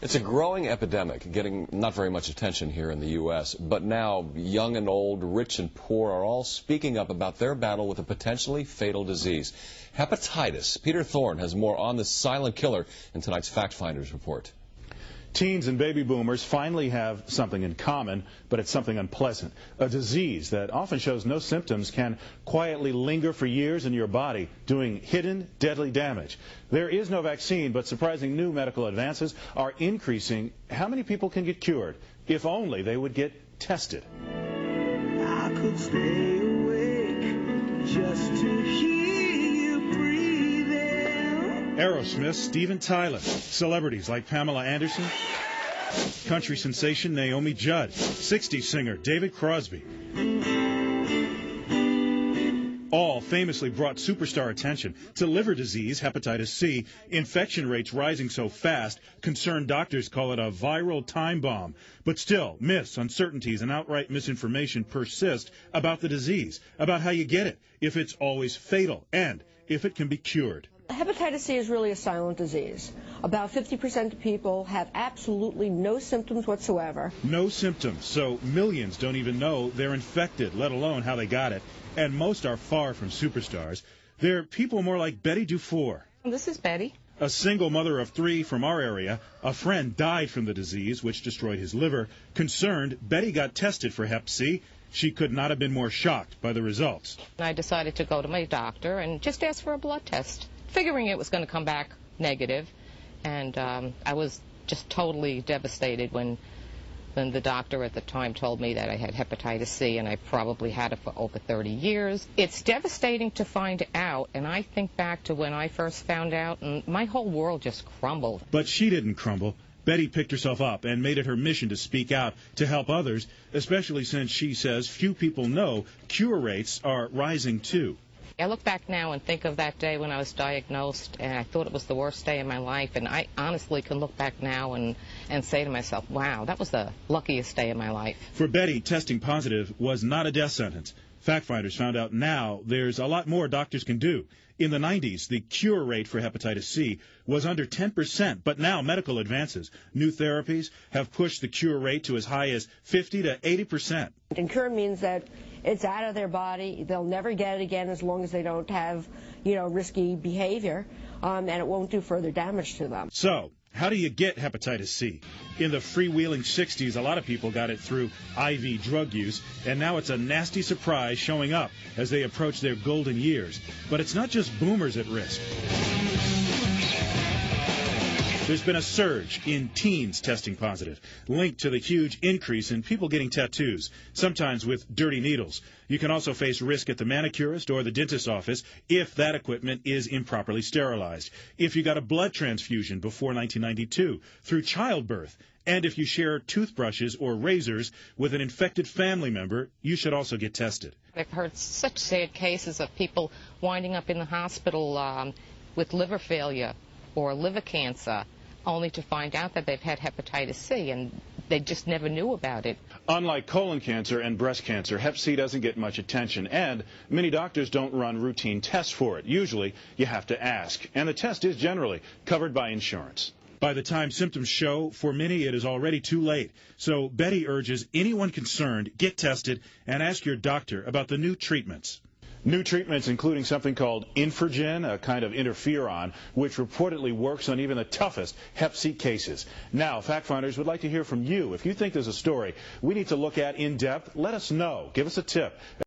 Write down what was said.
It's a growing epidemic, getting not very much attention here in the U.S., but now young and old, rich and poor are all speaking up about their battle with a potentially fatal disease. Hepatitis. Peter Thorne has more on this silent killer in tonight's Fact Finders report. Teens and baby boomers finally have something in common, but it's something unpleasant. A disease that often shows no symptoms can quietly linger for years in your body, doing hidden, deadly damage. There is no vaccine, but surprising new medical advances are increasing how many people can get cured, if only they would get tested. I could stay awake just to hear you breathing. Aerosmith, Steven Tyler, celebrities like Pamela Anderson, country sensation Naomi Judd, 60s singer David Crosby. All famously brought superstar attention to liver disease, hepatitis C. Infection rates rising so fast, concerned doctors call it a viral time bomb. But still, myths, uncertainties, and outright misinformation persist about the disease, about how you get it, if it's always fatal, and if it can be cured. Hepatitis C is really a silent disease. About 50% of people have absolutely no symptoms whatsoever. No symptoms, so millions don't even know they're infected, let alone how they got it. And most are far from superstars. They're people more like Betty Dufour. This is Betty. A single mother of 3 from our area. A friend died from the disease, which destroyed his liver. Concerned, Betty got tested for Hep C. She could not have been more shocked by the results. I decided to go to my doctor and just ask for a blood test, figuring it was going to come back negative. And I was just totally devastated when the doctor at the time told me that I had hepatitis C, and I probably had it for over 30 years. It's devastating to find out, and I think back to when I first found out, and my whole world just crumbled. But she didn't crumble. Betty picked herself up and made it her mission to speak out to help others, especially since she says few people know cure rates are rising too. I look back now and think of that day when I was diagnosed, and I thought it was the worst day of my life, and I honestly can look back now and say to myself, wow, that was the luckiest day of my life. For Betty, testing positive was not a death sentence. Fact Finders found out now there's a lot more doctors can do. In the 90s, the cure rate for hepatitis C was under 10%, but now medical advances, new therapies, have pushed the cure rate to as high as 50 to 80%. And cure means that it's out of their body. They'll never get it again as long as they don't have, risky behavior, and it won't do further damage to them. So, how do you get hepatitis C? In the freewheeling 60s, a lot of people got it through IV drug use, and now it's a nasty surprise showing up as they approach their golden years. But it's not just boomers at risk. There's been a surge in teens testing positive, linked to the huge increase in people getting tattoos, sometimes with dirty needles. You can also face risk at the manicurist or the dentist's office if that equipment is improperly sterilized, if you got a blood transfusion before 1992, through childbirth, and if you share toothbrushes or razors with an infected family member, you should also get tested. I've heard such sad cases of people winding up in the hospital with liver failure or liver cancer, only to find out that they've had hepatitis C, and they just never knew about it. Unlike colon cancer and breast cancer, Hep C doesn't get much attention, and many doctors don't run routine tests for it. Usually, you have to ask, and the test is generally covered by insurance. By the time symptoms show, for many it is already too late. So Betty urges anyone concerned, get tested and ask your doctor about the new treatments. New treatments including something called Infergen, a kind of interferon, which reportedly works on even the toughest Hep C cases. Now, Fact Finders would like to hear from you. If you think there's a story we need to look at in depth, let us know. Give us a tip.